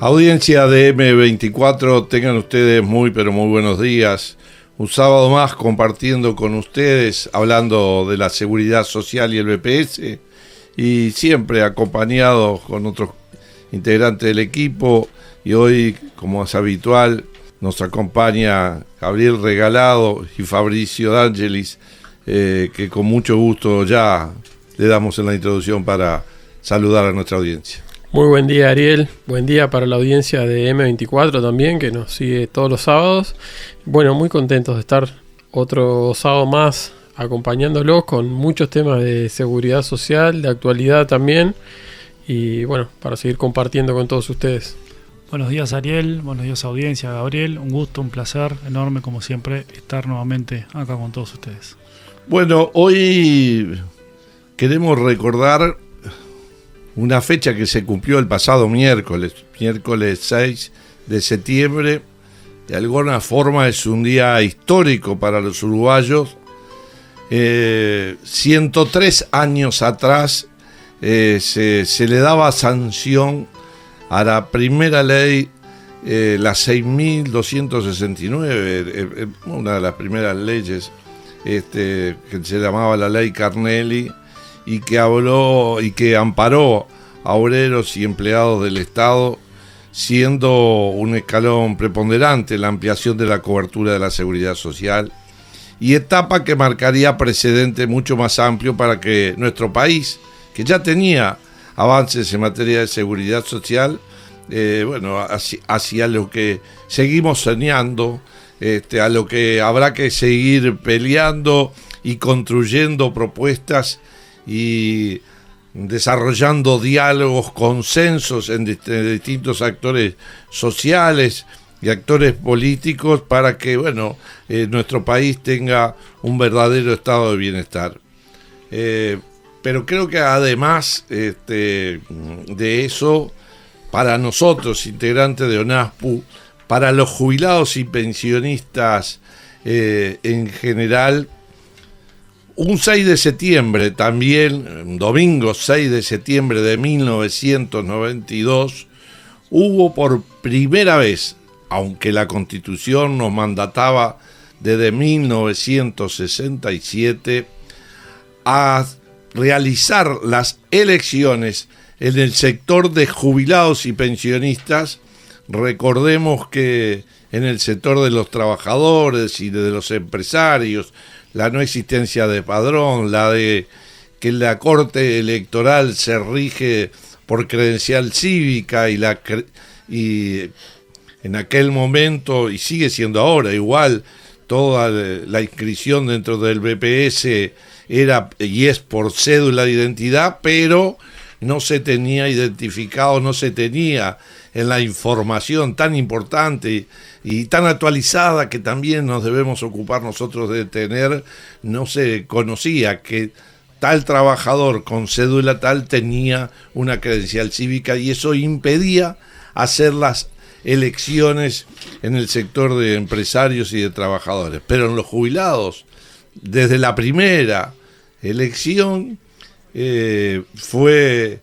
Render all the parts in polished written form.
Audiencia de M24, tengan ustedes muy pero muy buenos días. Un sábado más compartiendo con ustedes, hablando de la seguridad social y el BPS, y siempre acompañados con otros integrantes del equipo. Y hoy, como es habitual, nos acompaña Gabriel Regalado y Fabricio D'Angelis, que con mucho gusto ya le damos en la introducción para saludar a nuestra audiencia. Muy buen día, Ariel. Buen día para la audiencia de M24 también, que nos sigue todos los sábados. Bueno, muy contentos de estar otro sábado más acompañándolos con muchos temas de seguridad social, de actualidad también. Y bueno, para seguir compartiendo con todos ustedes. Buenos días, Ariel. Buenos días, audiencia. Gabriel, un gusto, un placer enorme, como siempre, estar nuevamente acá con todos ustedes. Bueno, hoy queremos recordar una fecha que se cumplió el pasado miércoles 6 de septiembre. De alguna forma es un día histórico para los uruguayos. 103 años atrás se le daba sanción a la primera ley, la 6.269, una de las primeras leyes que se llamaba la ley Carnelli, y que habló y que amparó a obreros y empleados del Estado, siendo un escalón preponderante en la ampliación de la cobertura de la seguridad social, y etapa que marcaría precedente mucho más amplio para que nuestro país, que ya tenía avances en materia de seguridad social, hacia lo que seguimos soñando, a lo que habrá que seguir peleando y construyendo propuestas y desarrollando diálogos, consensos entre distintos actores sociales y actores políticos para que nuestro país tenga un verdadero estado de bienestar. Pero creo que además de eso, para nosotros, integrantes de ONASPU, para los jubilados y pensionistas en general, un 6 de septiembre también, domingo 6 de septiembre de 1992, hubo por primera vez, aunque la Constitución nos mandataba desde 1967, a realizar las elecciones en el sector de jubilados y pensionistas. Recordemos que en el sector de los trabajadores y de los empresarios, la no existencia de padrón, la de que la Corte Electoral se rige por credencial cívica y en aquel momento, y sigue siendo ahora igual, toda la inscripción dentro del BPS era y es por cédula de identidad, pero no se tenía identificado, no se tenía en la información tan importante y tan actualizada que también nos debemos ocupar nosotros de tener, no se conocía que tal trabajador con cédula tal tenía una credencial cívica, y eso impedía hacer las elecciones en el sector de empresarios y de trabajadores. Pero en los jubilados, desde la primera elección, fue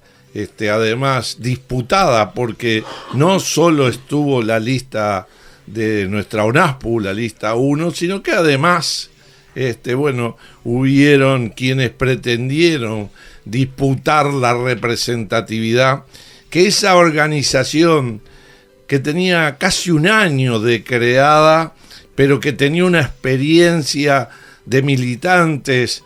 además disputada, porque no solo estuvo la lista de nuestra ONASPU, la lista 1, sino que además hubieron quienes pretendieron disputar la representatividad, que esa organización que tenía casi un año de creada, pero que tenía una experiencia de militantes,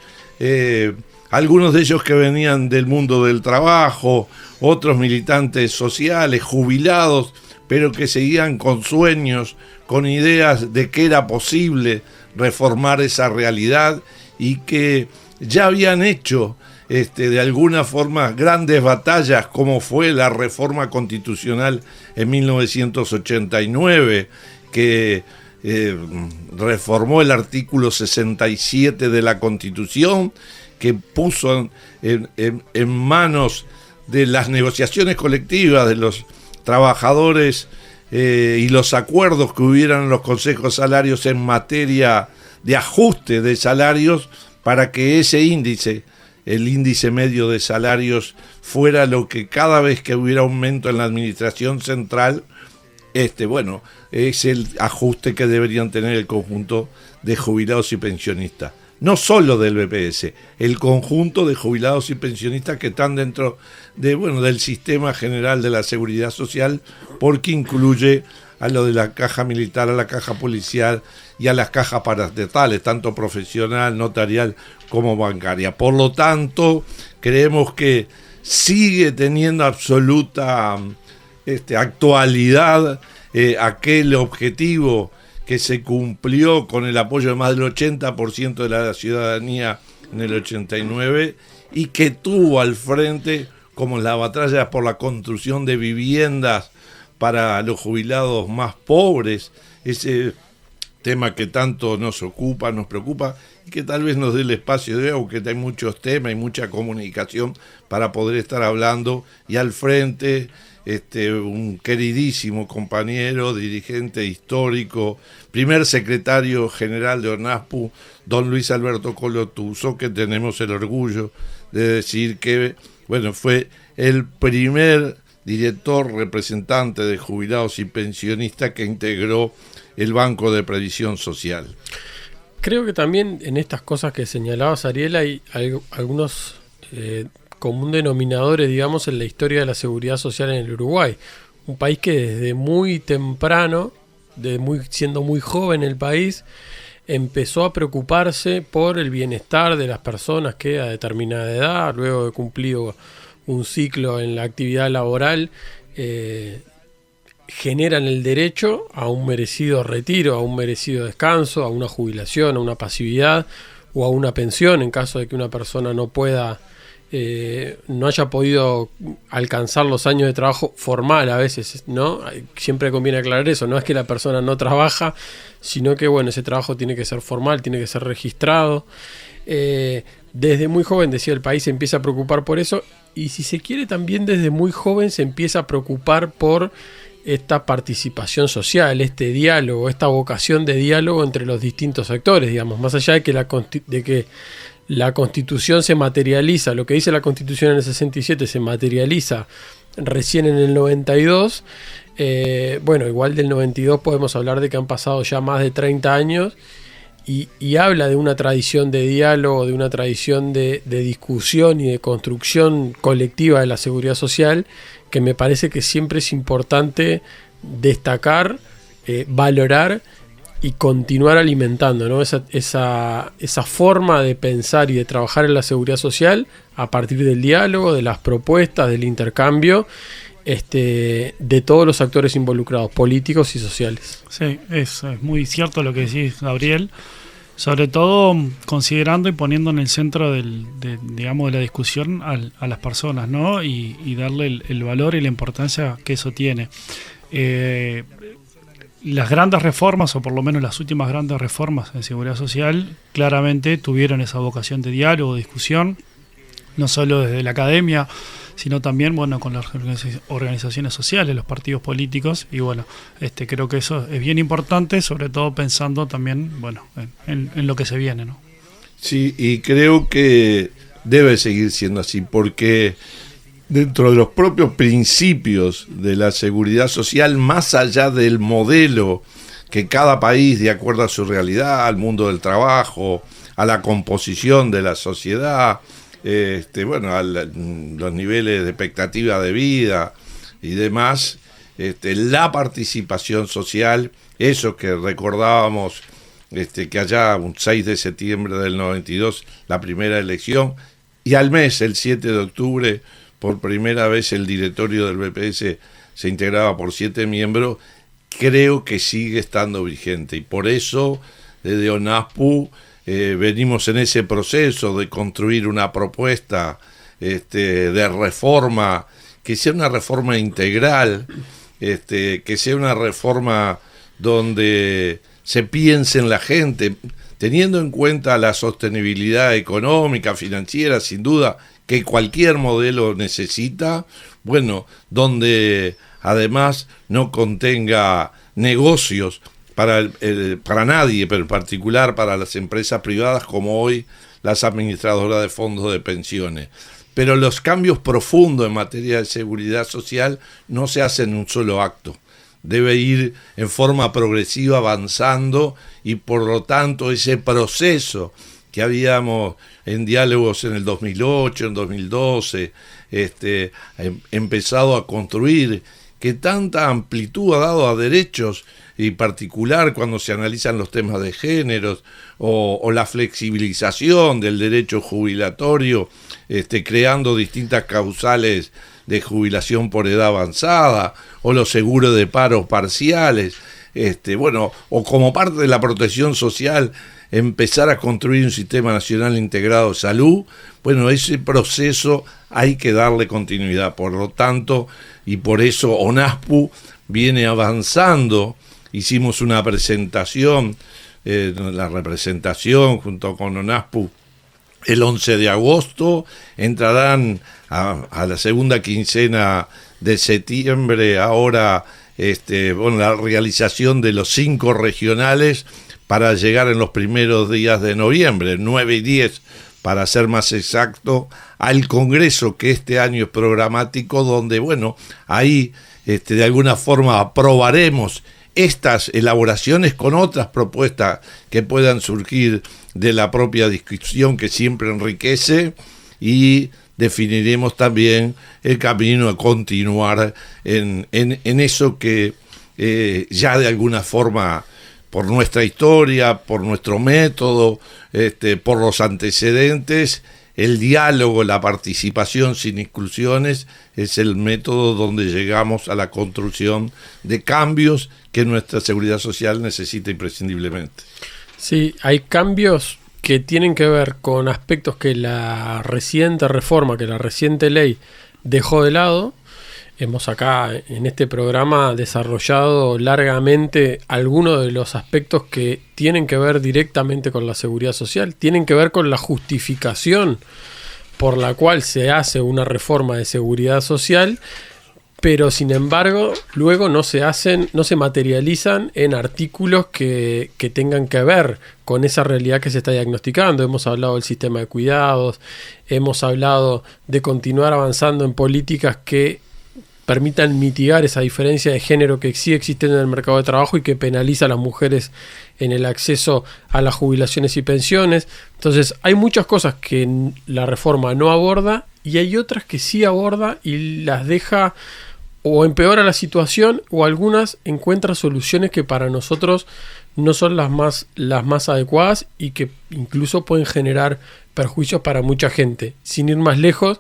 algunos de ellos que venían del mundo del trabajo, otros militantes sociales, jubilados, pero que seguían con sueños, con ideas de que era posible reformar esa realidad, y que ya habían hecho de alguna forma grandes batallas, como fue la reforma constitucional en 1989, que reformó el artículo 67 de la Constitución, que puso en manos de las negociaciones colectivas de los trabajadores y los acuerdos que hubieran en los consejos salarios en materia de ajuste de salarios, para que ese índice el índice medio de salarios fuera lo que cada vez que hubiera aumento en la administración central, bueno, es el ajuste que deberían tener el conjunto de jubilados y pensionistas. No solo del BPS, el conjunto de jubilados y pensionistas que están dentro del sistema general de la seguridad social, porque incluye a lo de la caja militar, a la caja policial y a las cajas paraestatales, tanto profesional, notarial como bancaria. Por lo tanto, creemos que sigue teniendo absoluta actualidad aquel objetivo que se cumplió con el apoyo de más del 80% de la ciudadanía en el 89 y que tuvo al frente, como la batalla por la construcción de viviendas para los jubilados más pobres, ese tema que tanto nos ocupa, nos preocupa y que tal vez nos dé el espacio de hoy, porque hay muchos temas y mucha comunicación para poder estar hablando, y al frente un queridísimo compañero, dirigente histórico, primer secretario general de ONASPU, don Luis Alberto Colotuso, que tenemos el orgullo de decir que fue el primer director representante de jubilados y pensionistas que integró el Banco de Previsión Social. Creo que también en estas cosas que señalabas, Ariel, hay algunos común denominadores, digamos, en la historia de la seguridad social en el Uruguay. Un país que desde muy temprano, siendo muy joven el país, empezó a preocuparse por el bienestar de las personas que a determinada edad, luego de cumplido un ciclo en la actividad laboral, generan el derecho a un merecido retiro, a un merecido descanso, a una jubilación, a una pasividad o a una pensión en caso de que una persona no haya podido alcanzar los años de trabajo formal a veces, ¿no? Siempre conviene aclarar eso, no es que la persona no trabaja, sino que ese trabajo tiene que ser formal, tiene que ser registrado. Desde muy joven, decía, el país se empieza a preocupar por eso, y si se quiere también desde muy joven se empieza a preocupar por esta participación social, este diálogo, esta vocación de diálogo entre los distintos actores, digamos, más allá de que la Constitución se materializa, lo que dice la Constitución en el 67 se materializa recién en el 92, igual del 92 podemos hablar de que han pasado ya más de 30 años y habla de una tradición de diálogo, de una tradición de discusión y de construcción colectiva de la seguridad social, que me parece que siempre es importante destacar, valorar y continuar alimentando, ¿no? Esa forma de pensar y de trabajar en la seguridad social a partir del diálogo, de las propuestas, del intercambio, de todos los actores involucrados, políticos y sociales. Sí, es muy cierto lo que decís, Gabriel, sobre todo considerando y poniendo en el centro de la discusión a las personas, ¿no? Y darle el valor y la importancia que eso tiene. Las grandes reformas, o por lo menos las últimas grandes reformas en seguridad social, claramente tuvieron esa vocación de diálogo, de discusión, no solo desde la academia, sino también con las organizaciones sociales, los partidos políticos, y creo que eso es bien importante, sobre todo pensando también en lo que se viene, ¿no? Sí, y creo que debe seguir siendo así, porque dentro de los propios principios de la seguridad social, más allá del modelo que cada país, de acuerdo a su realidad, al mundo del trabajo, a la composición de la sociedad, a los niveles de expectativa de vida y demás, la participación social, eso que recordábamos, que allá un 6 de septiembre del 92, la primera elección, y al mes, el 7 de octubre, por primera vez el directorio del BPS se integraba por 7 miembros, creo que sigue estando vigente. Y por eso, desde ONASPU, venimos en ese proceso de construir una propuesta de reforma, que sea una reforma integral, que sea una reforma donde se piense en la gente, teniendo en cuenta la sostenibilidad económica, financiera, sin duda, que cualquier modelo necesita, donde además no contenga negocios para nadie, pero en particular para las empresas privadas, como hoy las administradoras de fondos de pensiones. Pero los cambios profundos en materia de seguridad social no se hacen en un solo acto. Debe ir en forma progresiva avanzando y por lo tanto ese proceso que habíamos en diálogos en el 2008, en 2012, empezado a construir, que tanta amplitud ha dado a derechos, y particular cuando se analizan los temas de géneros o la flexibilización del derecho jubilatorio, creando distintas causales de jubilación por edad avanzada, o los seguros de paros parciales, o como parte de la protección social, empezar a construir un sistema nacional integrado de salud. Bueno, ese proceso hay que darle continuidad, por lo tanto, y por eso ONASPU viene avanzando. Hicimos una presentación, la representación junto con ONASPU el 11 de agosto, entrarán a la segunda quincena de septiembre ahora la realización de los 5 regionales para llegar en los primeros días de noviembre, 9 y 10 para ser más exacto, al Congreso, que este año es programático, donde ahí de alguna forma aprobaremos estas elaboraciones con otras propuestas que puedan surgir de la propia discusión, que siempre enriquece, y definiremos también el camino a continuar en eso que ya de alguna forma, por nuestra historia, por nuestro método, por los antecedentes, el diálogo, la participación sin exclusiones es el método donde llegamos a la construcción de cambios que nuestra seguridad social necesita imprescindiblemente. Sí, hay cambios que tienen que ver con aspectos que la reciente reforma, que la reciente ley dejó de lado. Hemos acá en este programa desarrollado largamente algunos de los aspectos que tienen que ver directamente con la seguridad social, tienen que ver con la justificación por la cual se hace una reforma de seguridad social, pero sin embargo luego no se materializan en artículos que tengan que ver con esa realidad que se está diagnosticando. Hemos hablado del sistema de cuidados, hemos hablado de continuar avanzando en políticas que permitan mitigar esa diferencia de género que sí existe en el mercado de trabajo y que penaliza a las mujeres en el acceso a las jubilaciones y pensiones. Entonces hay muchas cosas que la reforma no aborda y hay otras que sí aborda y las deja o empeora la situación, o algunas encuentra soluciones que para nosotros no son las más adecuadas y que incluso pueden generar perjuicios para mucha gente. Sin ir más lejos,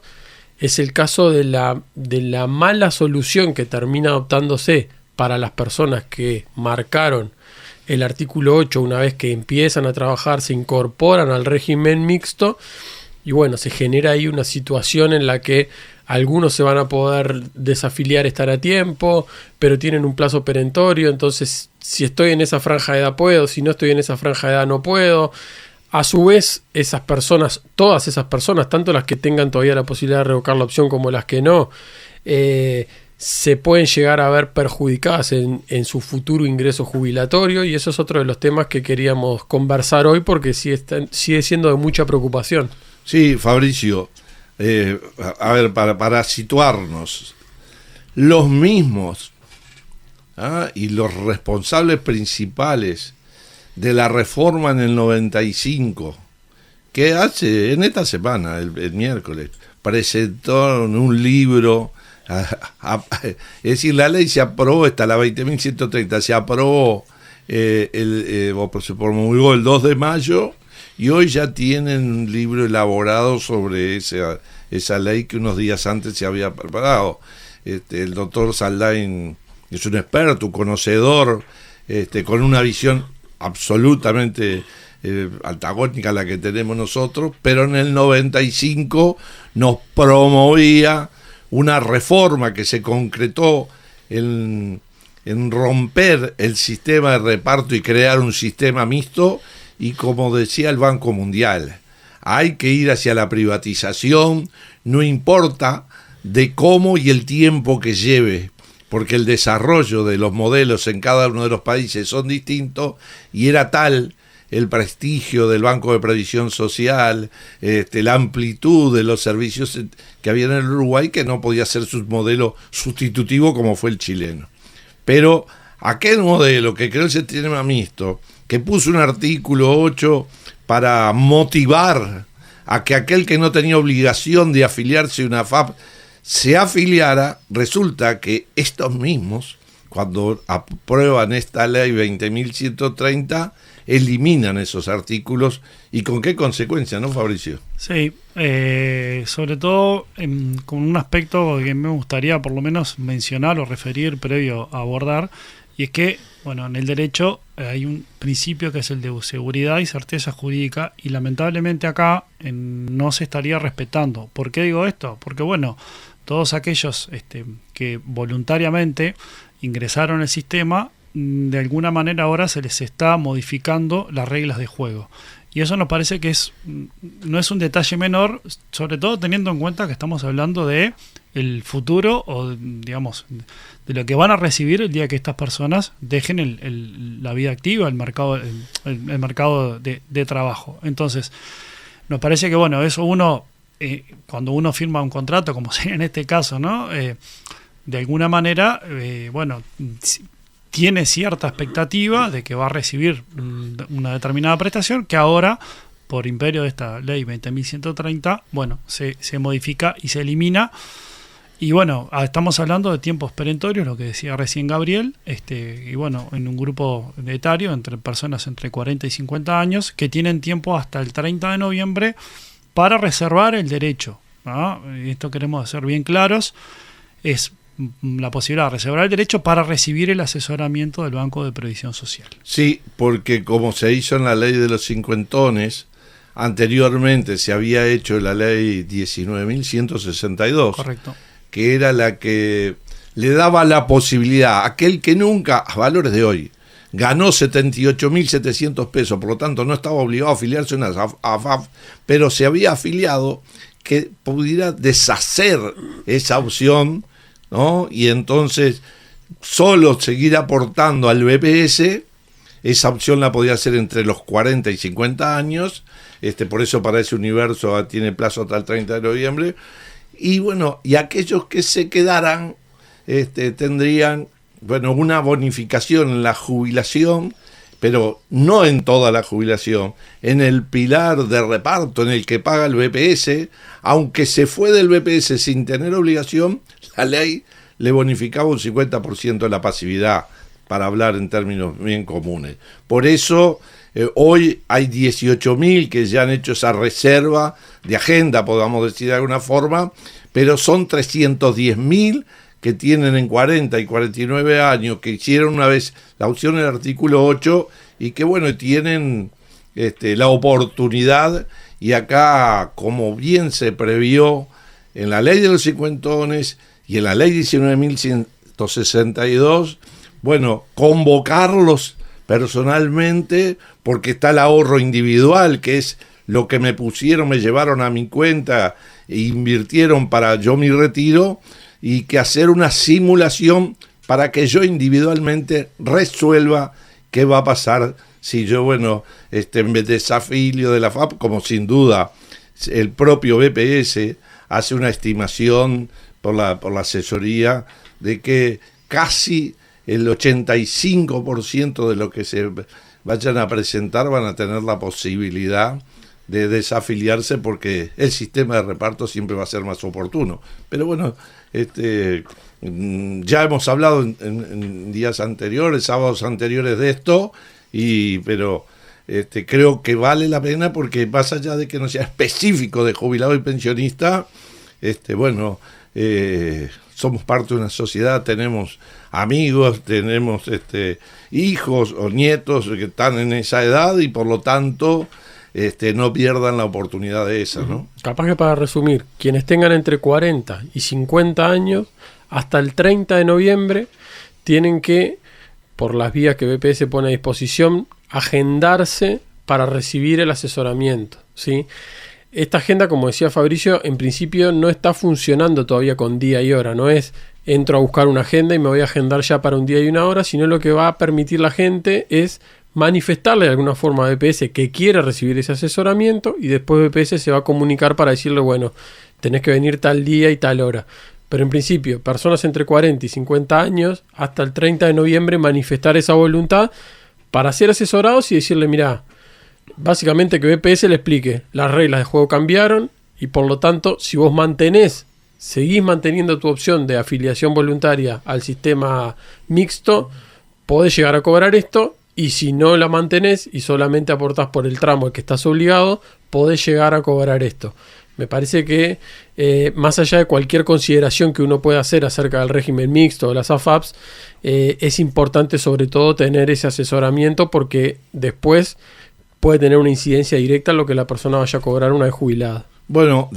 es el caso de la mala solución que termina adoptándose para las personas que marcaron el artículo 8 una vez que empiezan a trabajar, se incorporan al régimen mixto, y se genera ahí una situación en la que algunos se van a poder desafiliar, estar a tiempo, pero tienen un plazo perentorio. Entonces, si estoy en esa franja de edad puedo, si no estoy en esa franja de edad no puedo. A su vez, esas personas, todas esas personas, tanto las que tengan todavía la posibilidad de revocar la opción como las que no, se pueden llegar a ver perjudicadas en su futuro ingreso jubilatorio, y eso es otro de los temas que queríamos conversar hoy porque sigue siendo de mucha preocupación. Sí, Fabricio, a ver, para situarnos, los mismos y los responsables principales de la reforma en el 95, que hace en esta semana, el miércoles, presentaron un libro, es decir, la ley se aprobó, está la 20.130, se aprobó, se promulgó el 2 de mayo, y hoy ya tienen un libro elaborado sobre esa ley que unos días antes se había preparado. El doctor Saldain es un experto, un conocedor, con una visión absolutamente antagónica a la que tenemos nosotros, pero en el 95 nos promovía una reforma que se concretó en romper el sistema de reparto y crear un sistema mixto, y como decía el Banco Mundial, hay que ir hacia la privatización, no importa de cómo y el tiempo que lleve, porque el desarrollo de los modelos en cada uno de los países son distintos, y era tal el prestigio del Banco de Previsión Social, la amplitud de los servicios que había en el Uruguay, que no podía ser su modelo sustitutivo como fue el chileno. Pero aquel modelo que creó el sistema mixto, que puso un artículo 8 para motivar a que aquel que no tenía obligación de afiliarse a una FAP se afiliara, resulta que estos mismos, cuando aprueban esta ley 20.130, eliminan esos artículos. ¿Y con qué consecuencia, no, Fabricio? Sí, sobre todo con un aspecto que me gustaría por lo menos mencionar o referir previo a abordar, y es que, bueno, en el derecho hay un principio que es el de seguridad y certeza jurídica, y lamentablemente acá no se estaría respetando. ¿Por qué digo esto? Porque, bueno, todos aquellos que voluntariamente ingresaron al sistema, de alguna manera ahora se les está modificando las reglas de juego. Y eso nos parece que no es un detalle menor, sobre todo teniendo en cuenta que estamos hablando de el futuro, o digamos, de lo que van a recibir el día que estas personas dejen la vida activa, el mercado de trabajo. Entonces, nos parece que, bueno, eso cuando uno firma un contrato, como sería en este caso, ¿no? De alguna manera, bueno, tiene cierta expectativa de que va a recibir una determinada prestación, que ahora, por imperio de esta ley 20.130, bueno, se modifica y se elimina. Y bueno, estamos hablando de tiempos perentorios, lo que decía recién Gabriel, y bueno, en un grupo etario entre personas entre 40 y 50 años, que tienen tiempo hasta el 30 de noviembre para reservar el derecho, ¿no? Esto queremos ser bien claros, es la posibilidad de reservar el derecho para recibir el asesoramiento del Banco de Previsión Social. Sí, porque como se hizo en la ley de los cincuentones, anteriormente se había hecho la ley 19.162. Correcto. Que era la que le daba la posibilidad a aquel que nunca, a valores de hoy, ganó 78.700 pesos, por lo tanto no estaba obligado a afiliarse a una AFAP, pero se había afiliado, que pudiera deshacer esa opción, ¿no? Y entonces solo seguir aportando al BPS. Esa opción la podía hacer entre los 40 y 50 años, por eso para ese universo tiene plazo hasta el 30 de noviembre. Y bueno, y aquellos que se quedaran tendrían, bueno, una bonificación en la jubilación, pero no en toda la jubilación, en el pilar de reparto en el que paga el BPS. Aunque se fue del BPS sin tener obligación, la ley le bonificaba un 50% de la pasividad, para hablar en términos bien comunes. Por eso hoy hay 18.000 que ya han hecho esa reserva de agenda, podamos decir de alguna forma, pero son 310.000 que tienen en 40 y 49 años, que hicieron una vez la opción del artículo 8 y que, bueno, tienen la oportunidad. Y acá, como bien se previó en la ley de los cincuentones y en la ley 19.162, bueno, convocarlos personalmente, porque está el ahorro individual, que es lo que me llevaron a mi cuenta e invirtieron para yo mi retiro, y que hacer una simulación para que yo individualmente resuelva qué va a pasar si yo, bueno, me desafilio de la FAP, como sin duda el propio BPS hace una estimación por la asesoría de que casi el 85% de lo que se vayan a presentar van a tener la posibilidad de desafiliarse, porque el sistema de reparto siempre va a ser más oportuno. Pero bueno, ya hemos hablado en días anteriores, sábados anteriores de esto, pero creo que vale la pena, porque más allá de que no sea específico de jubilado y pensionista, bueno, somos parte de una sociedad, tenemos amigos, tenemos hijos o nietos que están en esa edad, y por lo tanto no pierdan la oportunidad de esa, ¿no? Capaz que, para resumir, quienes tengan entre 40 y 50 años, hasta el 30 de noviembre tienen que, por las vías que BPS pone a disposición, agendarse para recibir el asesoramiento, ¿sí? esta agenda, como decía Fabricio, en principio no está funcionando todavía con día y hora. No es entro a buscar una agenda y me voy a agendar ya para un día y una hora, sino lo que va a permitir la gente es manifestarle de alguna forma a BPS que quiere recibir ese asesoramiento, y después BPS se va a comunicar para decirle, bueno, tenés que venir tal día y tal hora. Pero en principio, personas entre 40 y 50 años, hasta el 30 de noviembre manifestar esa voluntad para ser asesorados y decirle, mirá, básicamente que BPS le explique, las reglas de juego cambiaron y por lo tanto, si vos seguís manteniendo tu opción de afiliación voluntaria al sistema mixto, podés llegar a cobrar esto, y si no la mantenés y solamente aportás por el tramo al que estás obligado, podés llegar a cobrar esto. Me parece que más allá de cualquier consideración que uno pueda hacer acerca del régimen mixto o las AFAPs, es importante sobre todo tener ese asesoramiento, porque después puede tener una incidencia directa en lo que la persona vaya a cobrar una vez jubilada. Bueno,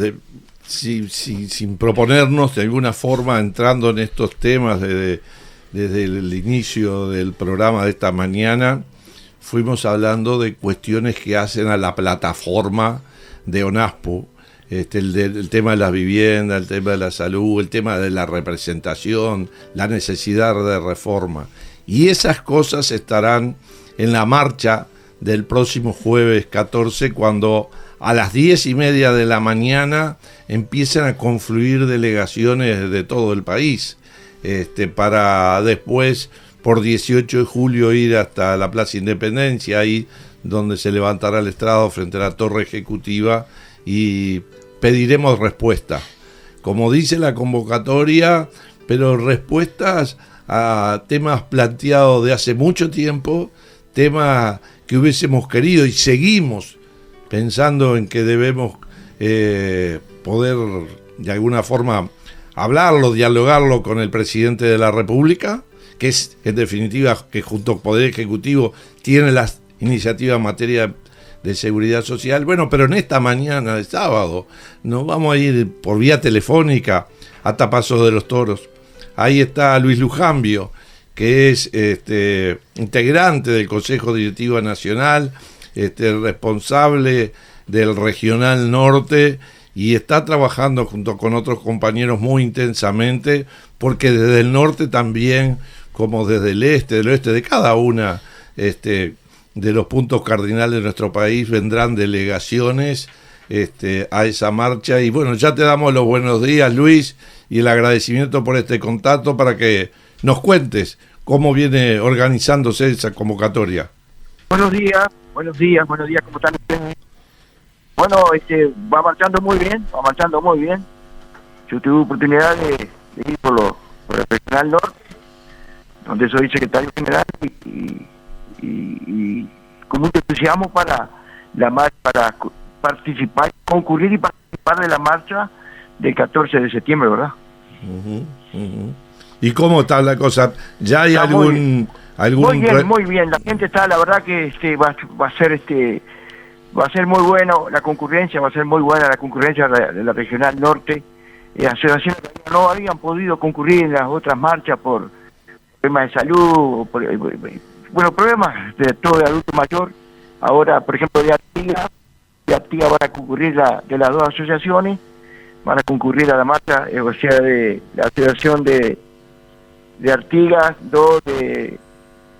sin proponernos de alguna forma, entrando en estos temas desde el inicio del programa de esta mañana, fuimos hablando de cuestiones que hacen a la plataforma de ONASPO, el tema de las viviendas, el tema de la salud, el tema de la representación, la necesidad de reforma. Y esas cosas estarán en la marcha del próximo jueves 14, cuando a las 10:30 de la mañana empiezan a confluir delegaciones de todo el país, para después, por 18 de julio, ir hasta la Plaza Independencia, ahí donde se levantará el estrado frente a la Torre Ejecutiva, y pediremos respuesta, como dice la convocatoria, pero respuestas a temas planteados de hace mucho tiempo, temas que hubiésemos querido y seguimos pensando en que debemos poder de alguna forma hablarlo, dialogarlo con el presidente de la República, que es en definitiva que junto al Poder Ejecutivo tiene las iniciativas en materia de seguridad social. Bueno, pero en esta mañana de sábado nos vamos a ir por vía telefónica hasta Paso de los Toros. Ahí está Luis Lujambio, que es integrante del Consejo Directivo Nacional, responsable del Regional Norte, y está trabajando junto con otros compañeros muy intensamente, porque desde el norte también, como desde el este, del oeste, de cada una de los puntos cardinales de nuestro país, vendrán delegaciones a esa marcha. Y bueno, ya te damos los buenos días, Luis, y el agradecimiento por este contacto, para que nos cuentes cómo viene organizándose esa convocatoria. Buenos días, ¿cómo están ustedes? Bueno, va marchando muy bien. Yo tuve oportunidad de ir por el Regional Norte, donde soy secretario general, y con mucho entusiasmo para la marcha, para participar, concurrir y participar de la marcha del 14 de septiembre, ¿verdad? ¿Y cómo está la cosa? ¿Ya hay algún Muy bien, la gente está, la verdad que va a ser muy bueno la concurrencia, de la Regional Norte. Asociaciones que no habían podido concurrir en las otras marchas por problemas de salud, problemas de todo de adulto mayor. Ahora, por ejemplo, de Artigas van a concurrir de las dos asociaciones, van a concurrir a la marcha, o sea, de la asociación de Artigas, dos de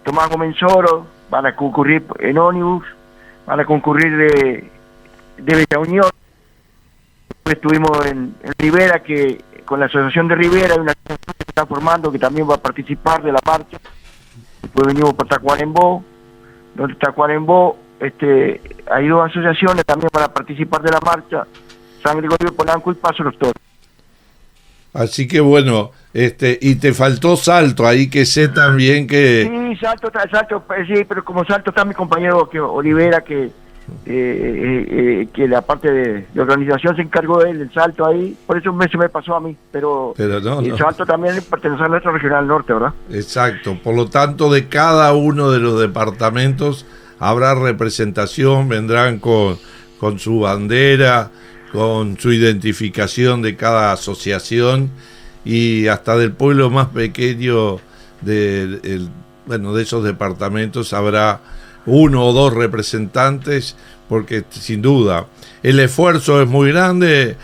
Tomás Gómez Soro, van a concurrir en ómnibus, van a concurrir de Bella Unión. Estuvimos en Rivera, que con la asociación de Rivera hay una asociación que se está formando que también va a participar de la marcha. Después venimos por Tacuarembó, donde Tacuarembó hay dos asociaciones también para participar de la marcha: San Gregorio Polanco y Paso los Toros. Así que bueno, y te faltó Salto, ahí que sé también que... Sí, Salto, sí, pero como Salto está mi compañero Olivera, que la parte de organización se encargó de él, el Salto ahí, por eso se me pasó a mí, pero no. El Salto también pertenece a nuestro Regional Norte, ¿verdad? Exacto, por lo tanto de cada uno de los departamentos habrá representación, vendrán con su bandera, con su identificación de cada asociación, y hasta del pueblo más pequeño de esos departamentos habrá uno o dos representantes, porque sin duda el esfuerzo es muy grande,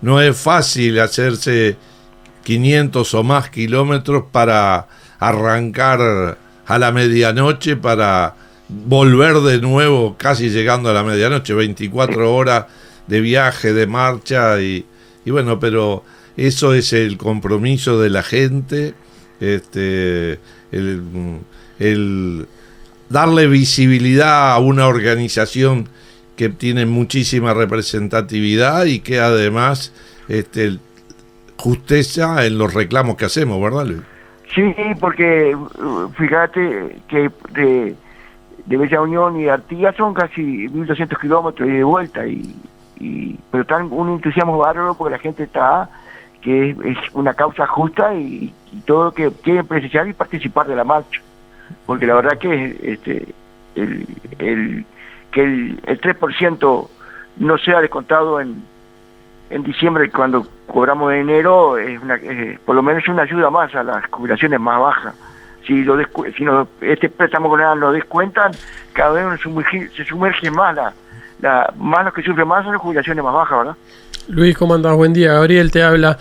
no es fácil hacerse 500 o más kilómetros para arrancar a la medianoche, para volver de nuevo casi llegando a la medianoche, 24 horas de viaje, de marcha, y bueno, pero eso es el compromiso de la gente, el darle visibilidad a una organización que tiene muchísima representatividad y que además justeza en los reclamos que hacemos, ¿verdad, Luis? Sí, porque fíjate que de Bella Unión y Artigas son casi 1.200 kilómetros y de vuelta, pero están un entusiasmo bárbaro porque la gente está, que es una causa justa y todo lo que quieren presenciar y participar de la marcha, porque la verdad que el 3% no sea descontado en diciembre cuando cobramos en enero por lo menos es una ayuda más a las jubilaciones más bajas. Si este préstamo con nada lo descuentan, cada vez se sumerge más más los que sufren más son las jubilaciones más bajas, ¿verdad? Luis, ¿cómo andás? Buen día, Gabriel te habla.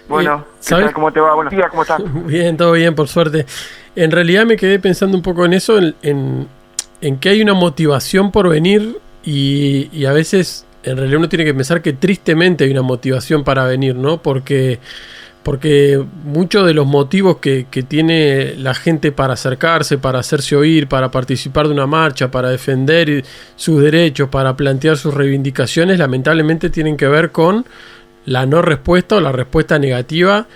Bueno, ¿sabes cómo te va? Buenos días, ¿cómo estás? Bien, todo bien, por suerte. En realidad me quedé pensando un poco en eso, en que hay una motivación por venir y a veces en realidad uno tiene que pensar que tristemente hay una motivación para venir, ¿no? Porque muchos de los motivos que tiene la gente para acercarse, para hacerse oír, para participar de una marcha, para defender sus derechos, para plantear sus reivindicaciones, lamentablemente tienen que ver con la no respuesta o la respuesta negativa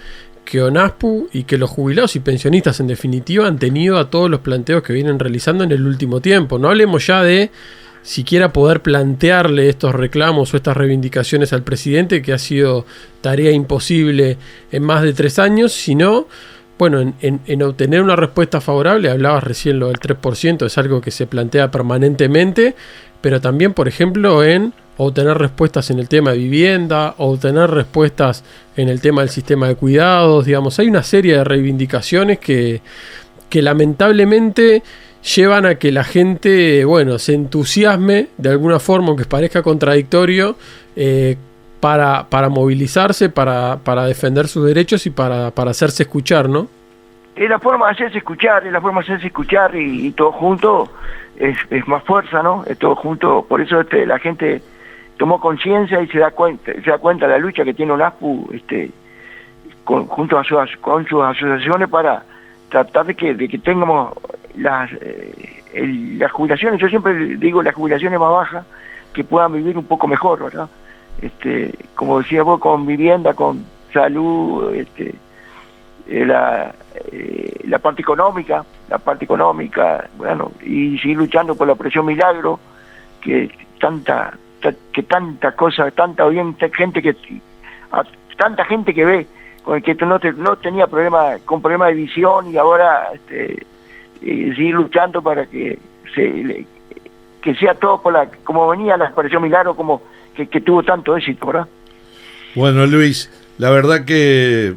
que ONASPU y que los jubilados y pensionistas en definitiva han tenido a todos los planteos que vienen realizando en el último tiempo. No hablemos ya de siquiera poder plantearle estos reclamos o estas reivindicaciones al presidente, que ha sido tarea imposible en más de 3 años, sino, bueno, en obtener una respuesta favorable. Hablabas recién lo del 3%, es algo que se plantea permanentemente, pero también, por ejemplo, en obtener respuestas en el tema de vivienda, obtener respuestas en el tema del sistema de cuidados, digamos, hay una serie de reivindicaciones que lamentablemente llevan a que la gente, bueno, se entusiasme de alguna forma, aunque parezca contradictorio, para movilizarse, para defender sus derechos y para hacerse escuchar, ¿no? Es la forma de hacerse escuchar, y todo junto es más fuerza, ¿no? Es todo junto, por eso la gente tomó conciencia y se da cuenta de la lucha que tiene ONASPU junto con sus asociaciones para tratar de que tengamos las jubilaciones. Yo siempre digo las jubilaciones más bajas, que puedan vivir un poco mejor, ¿verdad? Como decías vos, con vivienda, con salud, la parte económica, bueno, y seguir luchando por la Operación Milagro, que tanta cosa, tanta gente que ve, con el que no tenía problema de visión, y ahora seguir luchando para que sea todo como venía la Operación Milagro, como que tuvo tanto éxito, ¿verdad? Bueno, Luis, la verdad que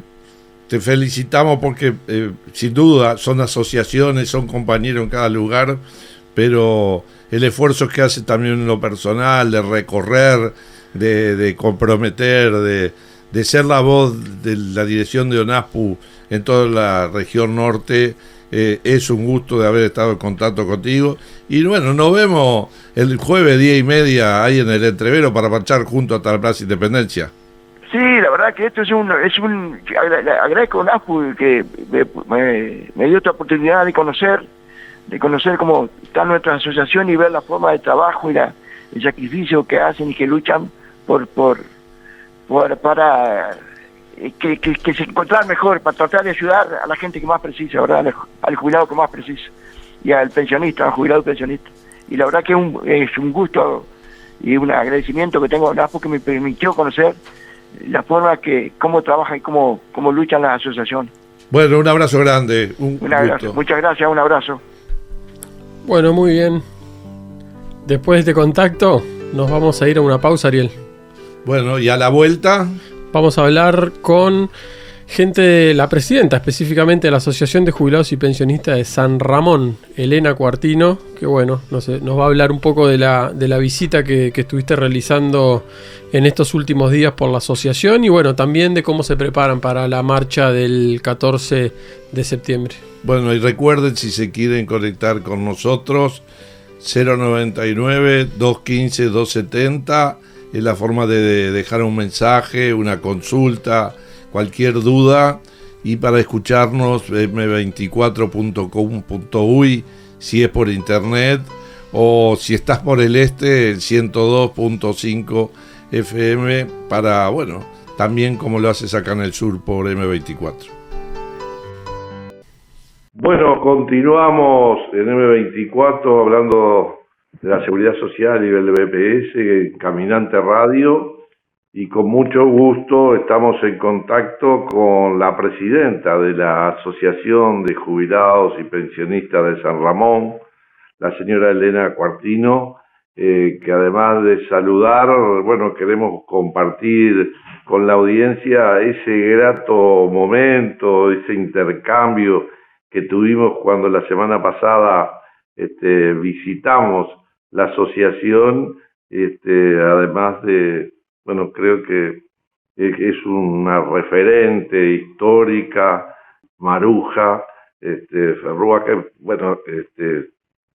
te felicitamos porque sin duda son asociaciones, son compañeros en cada lugar, pero el esfuerzo que hace también en lo personal, de recorrer, de comprometer, de ser la voz de la dirección de ONASPU en toda la región norte, es un gusto de haber estado en contacto contigo. Y bueno, nos vemos el jueves 10:30 ahí en el Entrevero para marchar juntos hasta la Plaza Independencia. Sí, la verdad que esto agradezco a ONASPU que me dio esta oportunidad de conocer cómo está nuestra asociación y ver la forma de trabajo y el sacrificio que hacen y que luchan para que se encontrar mejor, para tratar de ayudar a la gente que más precisa, ¿verdad? Al jubilado que más precisa, y al pensionista, al jubilado y pensionista. Y la verdad que es un gusto y un agradecimiento que tengo a ONASPU, que me permitió conocer la forma cómo trabaja y cómo luchan las asociaciones. Bueno, un abrazo grande. Muchas gracias, un abrazo. Bueno, muy bien. Después de este contacto, nos vamos a ir a una pausa, Ariel. Bueno, y a la vuelta vamos a hablar con gente, la presidenta específicamente de la Asociación de Jubilados y Pensionistas de San Ramón, Elena Cuartino, que bueno, nos va a hablar un poco de la visita que estuviste realizando en estos últimos días por la asociación y bueno, también de cómo se preparan para la marcha del 14 de septiembre. Bueno, y recuerden, si se quieren conectar con nosotros, 099-215-270 es la forma de dejar un mensaje, una consulta, cualquier duda, y para escucharnos m24.com.uy si es por internet, o si estás por el este, el 102.5 FM, para, bueno, también como lo haces acá en el sur por M24. Bueno, continuamos en M24 hablando de la seguridad social y del BPS, Caminante Radio, y con mucho gusto estamos en contacto con la presidenta de la Asociación de Jubilados y Pensionistas de San Ramón, la señora Elena Cuartino, que además de saludar, bueno, queremos compartir con la audiencia ese grato momento, ese intercambio que tuvimos cuando la semana pasada visitamos la asociación, además de, bueno, creo que es una referente histórica, Maruja, Ferrúa, que, bueno,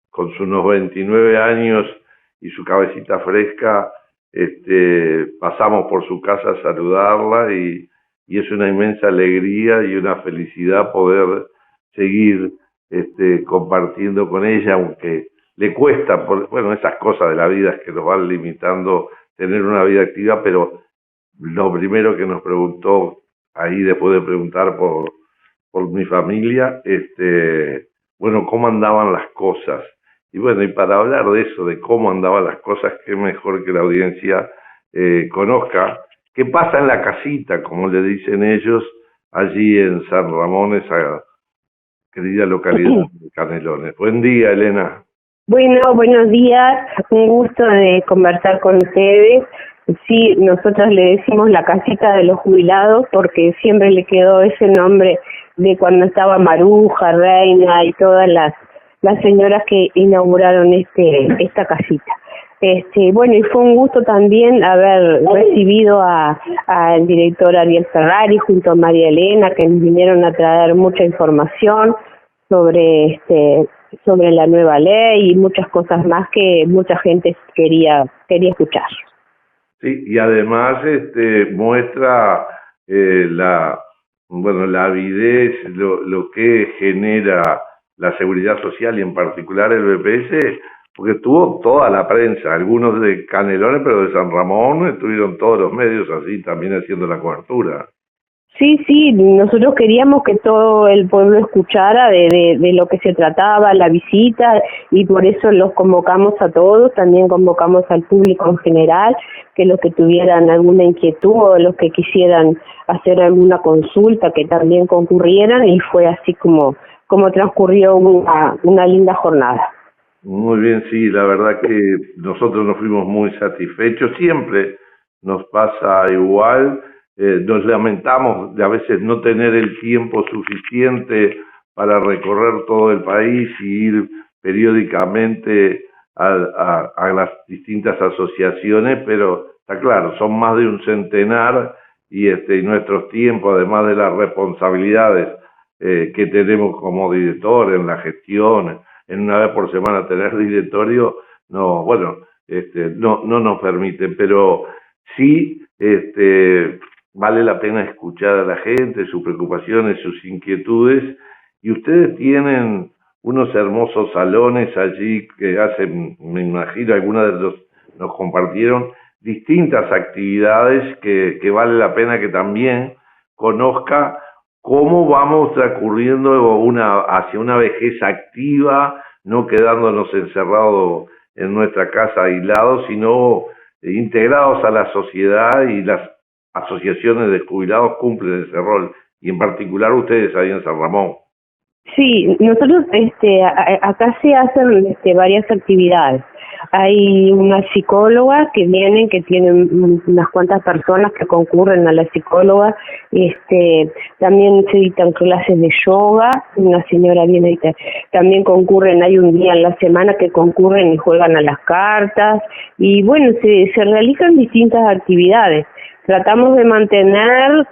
con sus 99 años y su cabecita fresca, pasamos por su casa a saludarla y es una inmensa alegría y una felicidad poder seguir compartiendo con ella, aunque le cuesta, bueno, esas cosas de la vida que nos van limitando tener una vida activa, pero lo primero que nos preguntó ahí, después de preguntar por mi familia, bueno, cómo andaban las cosas. Y bueno, y para hablar de eso, de cómo andaban las cosas, qué mejor que la audiencia conozca qué pasa en la casita, como le dicen ellos, allí en San Ramón, esa querida localidad de Canelones. Buen día, Elena. Bueno, buenos días, un gusto de conversar con ustedes. Sí, nosotros le decimos la casita de los jubilados porque siempre le quedó ese nombre de cuando estaba Maruja, Reina y todas las señoras que inauguraron esta casita. Bueno, y fue un gusto también haber recibido al director Ariel Ferrari junto a María Elena, que nos vinieron a traer mucha información sobre la nueva ley y muchas cosas más que mucha gente quería escuchar. Sí, y además muestra la avidez, lo que genera la seguridad social y en particular el BPS, porque estuvo toda la prensa, algunos de Canelones, pero de San Ramón estuvieron todos los medios así también haciendo la cobertura. Sí, nosotros queríamos que todo el pueblo escuchara de lo que se trataba, la visita, y por eso los convocamos a todos, también convocamos al público en general, que los que tuvieran alguna inquietud o los que quisieran hacer alguna consulta, que también concurrieran, y fue así como transcurrió una linda jornada. Muy bien, sí, la verdad que nosotros nos fuimos muy satisfechos, siempre nos pasa igual. Nos lamentamos de a veces no tener el tiempo suficiente para recorrer todo el país y ir periódicamente a las distintas asociaciones, pero está claro, son más de un centenar y nuestros tiempos, además de las responsabilidades que tenemos como director en la gestión, en una vez por semana tener directorio, no nos permiten, pero sí vale la pena escuchar a la gente, sus preocupaciones, sus inquietudes, y ustedes tienen unos hermosos salones allí que hacen, me imagino, algunas de los nos compartieron, distintas actividades que vale la pena que también conozca cómo vamos transcurriendo hacia una vejez activa, no quedándonos encerrados en nuestra casa aislados, sino integrados a la sociedad, y las asociaciones de jubilados cumplen ese rol, y en particular ustedes ahí en San Ramón. Sí, nosotros acá se hacen varias actividades. Hay una psicóloga que vienen, que tienen unas cuantas personas que concurren a la psicóloga. También se dictan clases de yoga, una señora viene, también concurren, hay un día en la semana que concurren y juegan a las cartas, y bueno, se realizan distintas actividades. Tratamos de mantener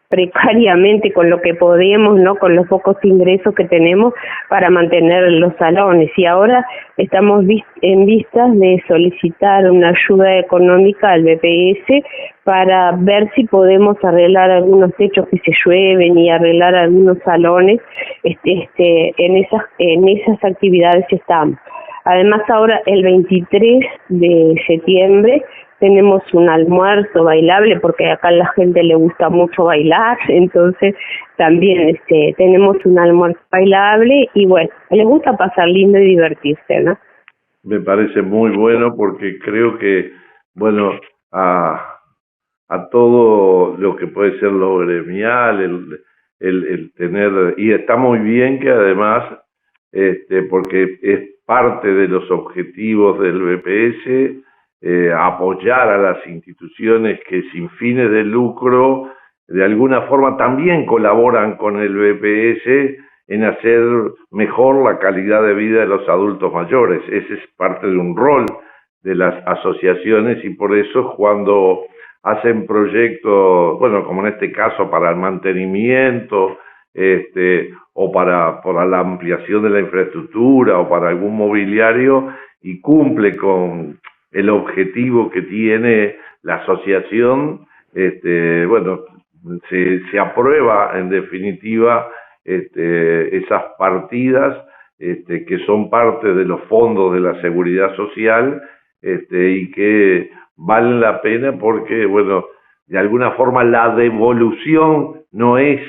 precariamente con lo que podemos, ¿no? Con los pocos ingresos que tenemos para mantener los salones, y ahora estamos en vistas de solicitar una ayuda económica al BPS para ver si podemos arreglar algunos techos que se llueven y arreglar algunos salones. En esas actividades estamos. Además, ahora el 23 de septiembre tenemos un almuerzo bailable, porque acá a la gente le gusta mucho bailar, entonces también tenemos un almuerzo bailable, y bueno, les gusta pasar lindo y divertirse, ¿no? Me parece muy bueno, porque creo que, bueno, a todo lo que puede ser lo gremial, el tener, y está muy bien que además, porque es parte de los objetivos del BPS, apoyar a las instituciones que sin fines de lucro de alguna forma también colaboran con el BPS en hacer mejor la calidad de vida de los adultos mayores. Ese es parte de un rol de las asociaciones, y por eso cuando hacen proyectos, bueno, como en este caso para el mantenimiento, o para la ampliación de la infraestructura o para algún mobiliario, y cumple con el objetivo que tiene la asociación, bueno, se aprueba en definitiva esas partidas que son parte de los fondos de la seguridad social, y que valen la pena porque, bueno, de alguna forma la devolución no es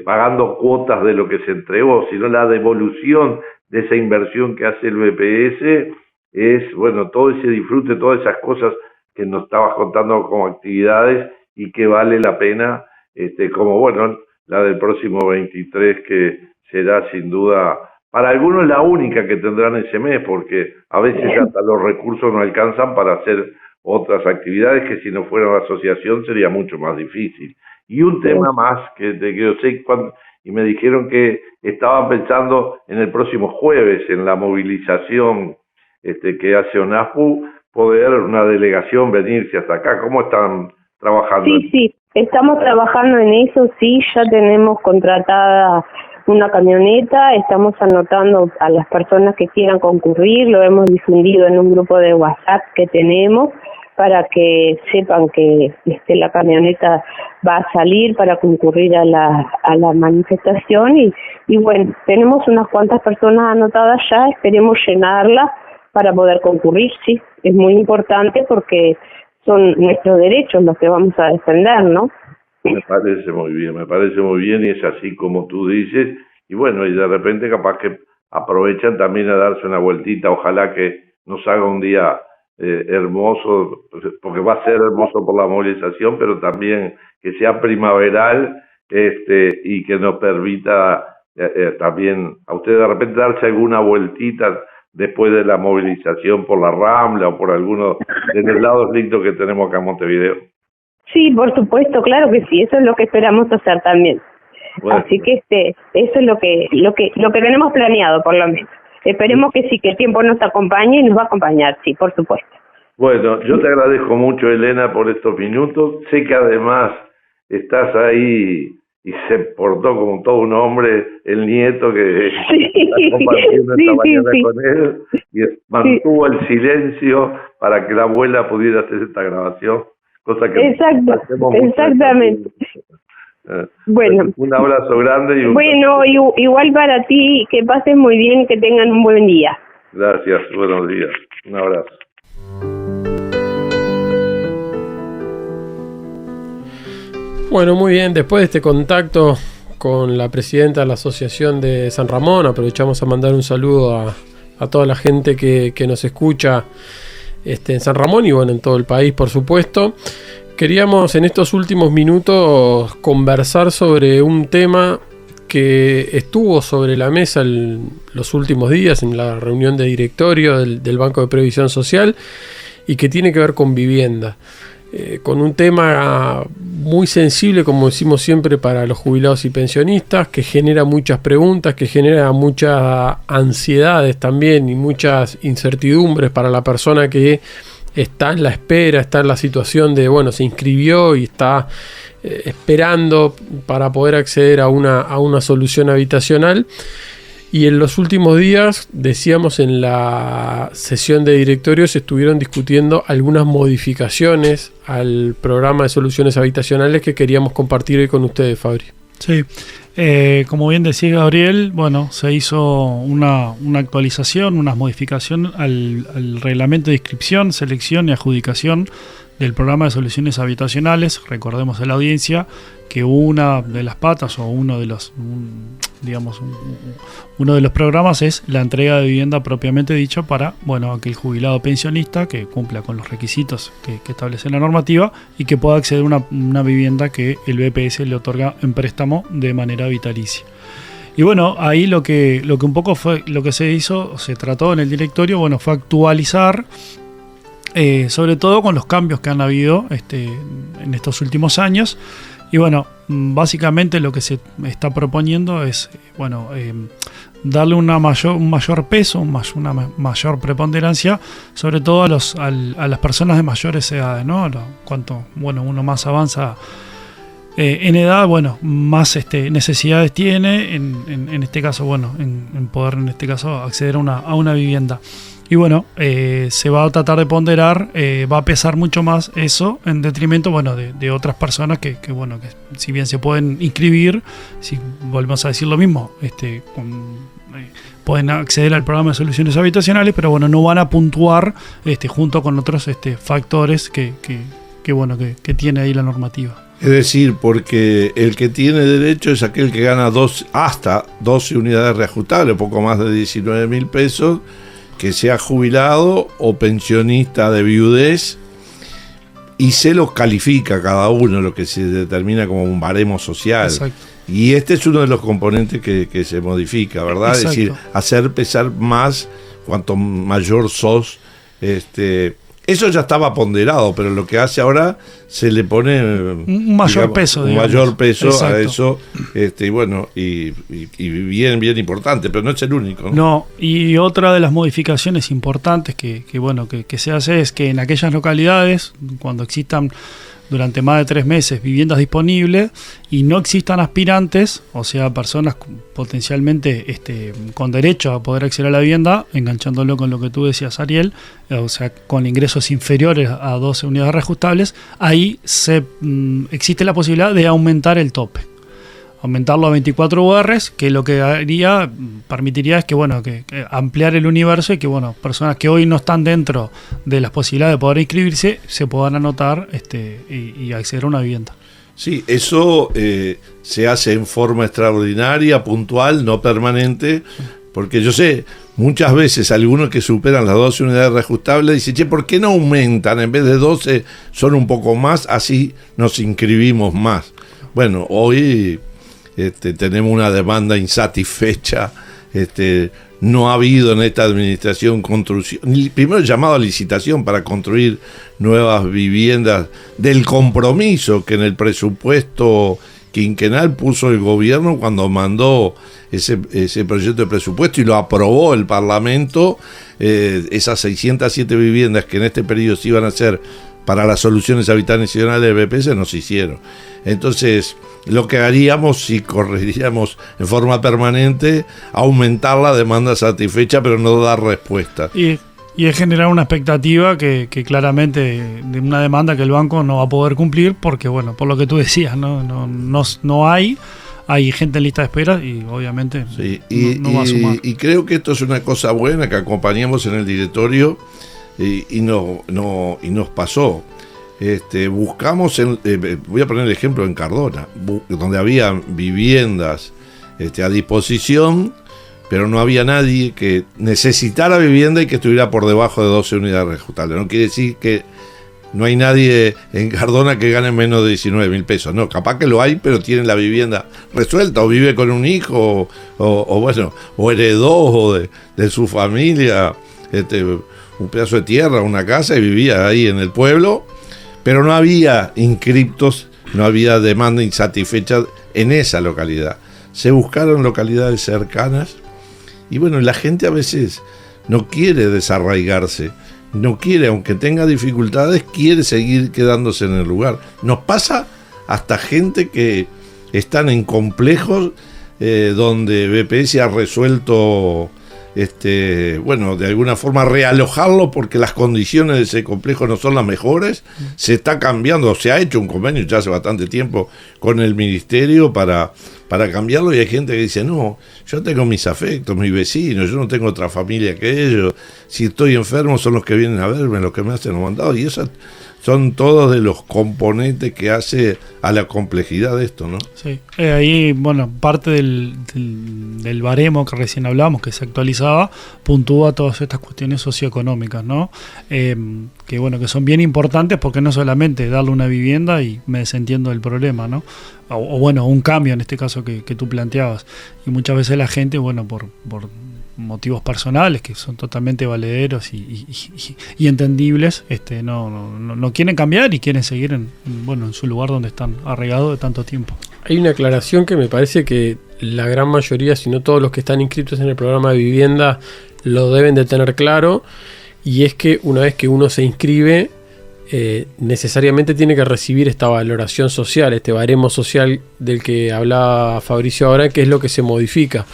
pagando cuotas de lo que se entregó, sino la devolución de esa inversión que hace el BPS es, bueno, todo ese disfrute, todas esas cosas que nos estabas contando como actividades, y que vale la pena, como, bueno, la del próximo 23, que será sin duda para algunos la única que tendrán ese mes, porque a veces hasta los recursos no alcanzan para hacer otras actividades que si no fuera una asociación sería mucho más difícil. Y un tema más que yo sé, y me dijeron que estaban pensando en el próximo jueves, en la movilización que hace ONASPU, poder una delegación venirse hasta acá. ¿Cómo están trabajando? Sí, estamos trabajando en eso, sí, ya tenemos contratada una camioneta, estamos anotando a las personas que quieran concurrir, lo hemos difundido en un grupo de WhatsApp que tenemos, para que sepan que la camioneta va a salir para concurrir a la manifestación, y bueno, tenemos unas cuantas personas anotadas ya, esperemos llenarla para poder concurrir. Sí, es muy importante porque son nuestros derechos los que vamos a defender, ¿no? Me parece muy bien, y es así como tú dices, y bueno, y de repente capaz que aprovechan también a darse una vueltita, ojalá que nos haga un día hermoso, porque va a ser hermoso por la movilización, pero también que sea primaveral, y que nos permita también a ustedes de repente darse alguna vueltita después de la movilización por la Rambla o por algunos de los lados lindos que tenemos acá en Montevideo. Sí, por supuesto, claro que sí, eso es lo que esperamos hacer también. Bueno. Así que eso es lo que tenemos planeado, por lo menos. Esperemos que sí, que el tiempo nos acompañe, y nos va a acompañar, sí, por supuesto. Bueno, yo te agradezco mucho, Elena, por estos minutos. Sé que además estás ahí y se portó como todo un hombre, el nieto que está compartiendo esta mañana con él, y mantuvo el silencio para que la abuela pudiera hacer esta grabación, cosa que exactamente. Bueno, un abrazo grande. Bueno, igual para ti, que pases muy bien y que tengan un buen día. Gracias, buenos días. Un abrazo. Bueno, muy bien, después de este contacto con la presidenta de la Asociación de San Ramón, aprovechamos a mandar un saludo a toda la gente que nos escucha en San Ramón y bueno, en todo el país, por supuesto. Queríamos en estos últimos minutos conversar sobre un tema que estuvo sobre la mesa los últimos días en la reunión de directorio del Banco de Previsión Social y que tiene que ver con vivienda. Con un tema muy sensible, como decimos siempre, para los jubilados y pensionistas, que genera muchas preguntas, que genera muchas ansiedades también y muchas incertidumbres para la persona que está en la espera, está en la situación de, bueno, se inscribió y está esperando para poder acceder a una solución habitacional. Y en los últimos días, decíamos, en la sesión de directorio se estuvieron discutiendo algunas modificaciones al programa de soluciones habitacionales que queríamos compartir hoy con ustedes, Fabri. Sí, como bien decía Gabriel, bueno, se hizo una actualización, una modificación al reglamento de inscripción, selección y adjudicación del programa de soluciones habitacionales. Recordemos a la audiencia que una de las patas o uno de los programas es la entrega de vivienda propiamente dicho para, bueno, aquel jubilado pensionista que cumpla con los requisitos que establece la normativa y que pueda acceder a una vivienda que el BPS le otorga en préstamo de manera vitalicia. Y bueno, ahí lo que un poco fue lo que se hizo, se trató en el directorio, bueno, fue actualizar sobre todo con los cambios que han habido en estos últimos años. Y bueno, básicamente lo que se está proponiendo es, bueno, darle un mayor peso, una mayor preponderancia, sobre todo a las personas de mayores edades, ¿no? Cuanto, bueno, uno más avanza en edad, bueno, más necesidades tiene, en este caso, bueno, en poder, en este caso, acceder a una vivienda. Y bueno, se va a tratar de ponderar, va a pesar mucho más eso en detrimento, bueno, de otras personas que bueno, que si bien se pueden inscribir, si volvemos a decir lo mismo, pueden acceder al programa de soluciones habitacionales, pero bueno, no van a puntuar junto con otros factores que tiene ahí la normativa. Es decir, porque el que tiene derecho es aquel que gana hasta 12 unidades reajustables, poco más de 19.000 pesos, que sea jubilado o pensionista de viudez, y se los califica cada uno, lo que se determina como un baremo social. Exacto. Y este es uno de los componentes que se modifica, ¿verdad? Exacto. Es decir, hacer pesar más cuanto mayor sos. Eso ya estaba ponderado, pero lo que hace ahora se le pone un mayor peso, un mayor peso. Exacto. A eso, y bueno, y bien importante, pero no es el único, ¿no? No, y otra de las modificaciones importantes que se hace es que en aquellas localidades, cuando existan durante más de 3 meses viviendas disponibles y no existan aspirantes, o sea, personas potencialmente con derecho a poder acceder a la vivienda, enganchándolo con lo que tú decías, Ariel, o sea, con ingresos inferiores a 12 unidades reajustables, ahí existe la posibilidad de aumentar el tope. Aumentarlo a 24 URs, que lo que permitiría es que ampliar el universo y que personas que hoy no están dentro de las posibilidades de poder inscribirse se puedan anotar y acceder a una vivienda. Sí, eso se hace en forma extraordinaria, puntual, no permanente, porque yo sé, muchas veces algunos que superan las 12 unidades reajustables dicen, che, ¿por qué no aumentan? En vez de 12 son un poco más, así nos inscribimos más. Bueno, hoy tenemos una demanda insatisfecha, no ha habido en esta administración construcción, primero llamado a licitación para construir nuevas viviendas del compromiso que en el presupuesto quinquenal puso el gobierno cuando mandó ese proyecto de presupuesto y lo aprobó el Parlamento, esas 607 viviendas que en este periodo se iban a hacer para las soluciones habitacionales del BPS no se hicieron. Entonces, lo que haríamos si correríamos en forma permanente, aumentar la demanda satisfecha, pero no dar respuesta. Y es generar una expectativa que claramente de una demanda que el banco no va a poder cumplir, porque por lo que tú decías, no hay gente en lista de espera y obviamente sí, no va a sumar. Y creo que esto es una cosa buena que acompañamos en el directorio y nos pasó. Buscamos, voy a poner el ejemplo en Cardona, donde había viviendas a disposición, pero no había nadie que necesitara vivienda y que estuviera por debajo de 12 unidades reajustables. No quiere decir que no hay nadie en Cardona que gane menos de 19.000 pesos. No, capaz que lo hay, pero tiene la vivienda resuelta, o vive con un hijo, o heredó o de su familia un pedazo de tierra, una casa, y vivía ahí en el pueblo, pero no había inscriptos, no había demanda insatisfecha en esa localidad. Se buscaron localidades cercanas, y bueno, la gente a veces no quiere desarraigarse, no quiere, aunque tenga dificultades, quiere seguir quedándose en el lugar. Nos pasa hasta gente que están en complejos donde BPS ha resuelto de alguna forma realojarlo porque las condiciones de ese complejo no son las mejores. Se está cambiando, se ha hecho un convenio ya hace bastante tiempo con el ministerio para cambiarlo, y hay gente que dice, no, yo tengo mis afectos, mis vecinos, yo no tengo otra familia que ellos, si estoy enfermo son los que vienen a verme, los que me hacen los mandados, y esos son todos de los componentes que hace a la complejidad de esto, ¿no? Sí, ahí, bueno, parte del baremo que recién hablamos, que se actualizaba, puntúa todas estas cuestiones socioeconómicas, ¿no? Que bueno, que son bien importantes, porque no solamente darle una vivienda y me desentiendo del problema, ¿no? O bueno, un cambio en este caso que tú planteabas. Y muchas veces la gente, bueno, por motivos personales que son totalmente valederos y entendibles, no quieren cambiar y quieren seguir en su lugar donde están arraigados de tanto tiempo. Hay una aclaración que me parece que la gran mayoría, si no todos los que están inscritos en el programa de vivienda, lo deben de tener claro, y es que una vez que uno se inscribe, necesariamente tiene que recibir esta valoración social, este baremo social del que hablaba Fabricio ahora, que es lo que se modifica.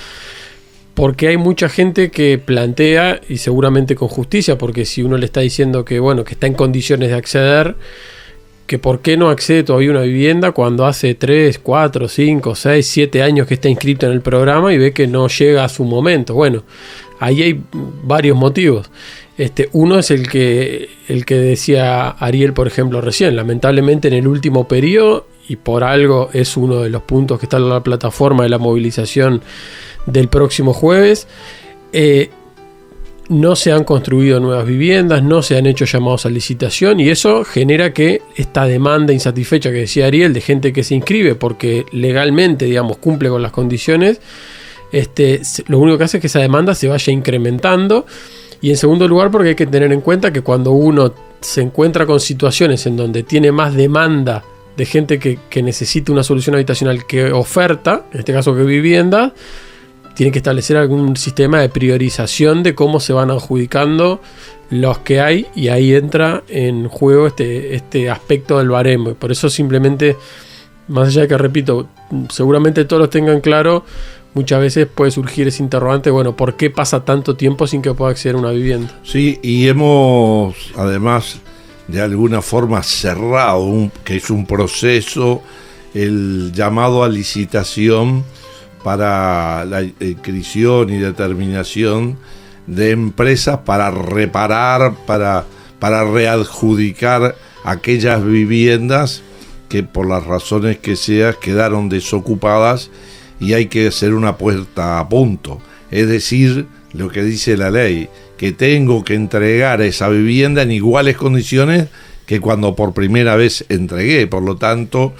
Porque hay mucha gente que plantea, y seguramente con justicia, porque si uno le está diciendo que que está en condiciones de acceder, que por qué no accede todavía a una vivienda cuando hace 3, 4, 5, 6, 7 años que está inscrito en el programa y ve que no llega a su momento. Bueno, ahí hay varios motivos. Uno es el que decía Ariel, por ejemplo, recién. Lamentablemente en el último periodo, y por algo es uno de los puntos que está en la plataforma de la movilización del próximo jueves, no se han construido nuevas viviendas, no se han hecho llamados a licitación, y eso genera que esta demanda insatisfecha que decía Ariel, de gente que se inscribe porque legalmente, digamos, cumple con las condiciones, lo único que hace es que esa demanda se vaya incrementando. Y en segundo lugar, porque hay que tener en cuenta que cuando uno se encuentra con situaciones en donde tiene más demanda de gente que necesita una solución habitacional que oferta, en este caso que vivienda, tiene que establecer algún sistema de priorización de cómo se van adjudicando los que hay, y ahí entra en juego este aspecto del baremo. Y por eso simplemente, más allá de que, repito, seguramente todos lo tengan claro, muchas veces puede surgir ese interrogante, ¿por qué pasa tanto tiempo sin que pueda acceder a una vivienda? Sí, y hemos además de alguna forma cerrado, que es un proceso, el llamado a licitación para la inscripción y determinación de empresas para reparar, para readjudicar aquellas viviendas que por las razones que sean quedaron desocupadas, y hay que hacer una puesta a punto. Es decir, lo que dice la ley, que tengo que entregar esa vivienda en iguales condiciones que cuando por primera vez entregué. Por lo tanto,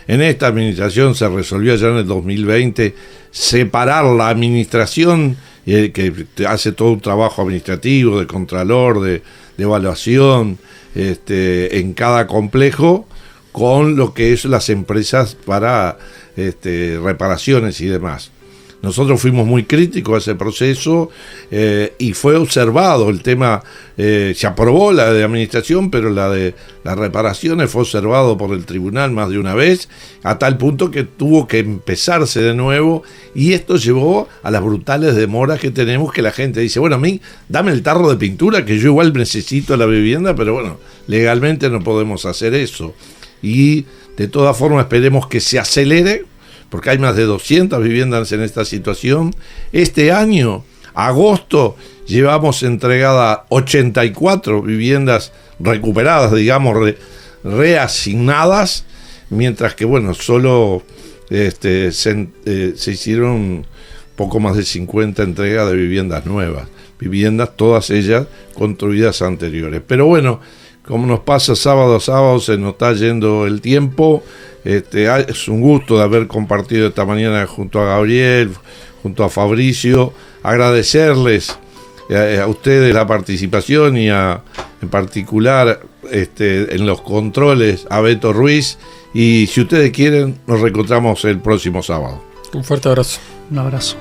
en esta administración se resolvió ya en el 2020 separar la administración, que hace todo un trabajo administrativo, de contralor, de evaluación, en cada complejo, con lo que es las empresas para reparaciones y demás. Nosotros fuimos muy críticos a ese proceso, y fue observado el tema. Se aprobó la de administración, pero la de las reparaciones fue observado por el tribunal más de una vez, a tal punto que tuvo que empezarse de nuevo, y esto llevó a las brutales demoras que tenemos, que la gente dice, a mí dame el tarro de pintura, que yo igual necesito la vivienda, pero legalmente no podemos hacer eso. Y de todas formas esperemos que se acelere, porque hay más de 200 viviendas en esta situación. Este año, agosto, llevamos entregada 84 viviendas recuperadas, digamos, reasignadas, mientras que, solo se hicieron poco más de 50 entregas de viviendas nuevas, viviendas todas ellas construidas anteriores. Pero como nos pasa sábado a sábado, se nos está yendo el tiempo. Es un gusto de haber compartido esta mañana junto a Gabriel, junto a Fabricio. Agradecerles a ustedes la participación y en particular en los controles a Beto Ruiz. Y si ustedes quieren, nos reencontramos el próximo sábado. Un fuerte abrazo. Un abrazo.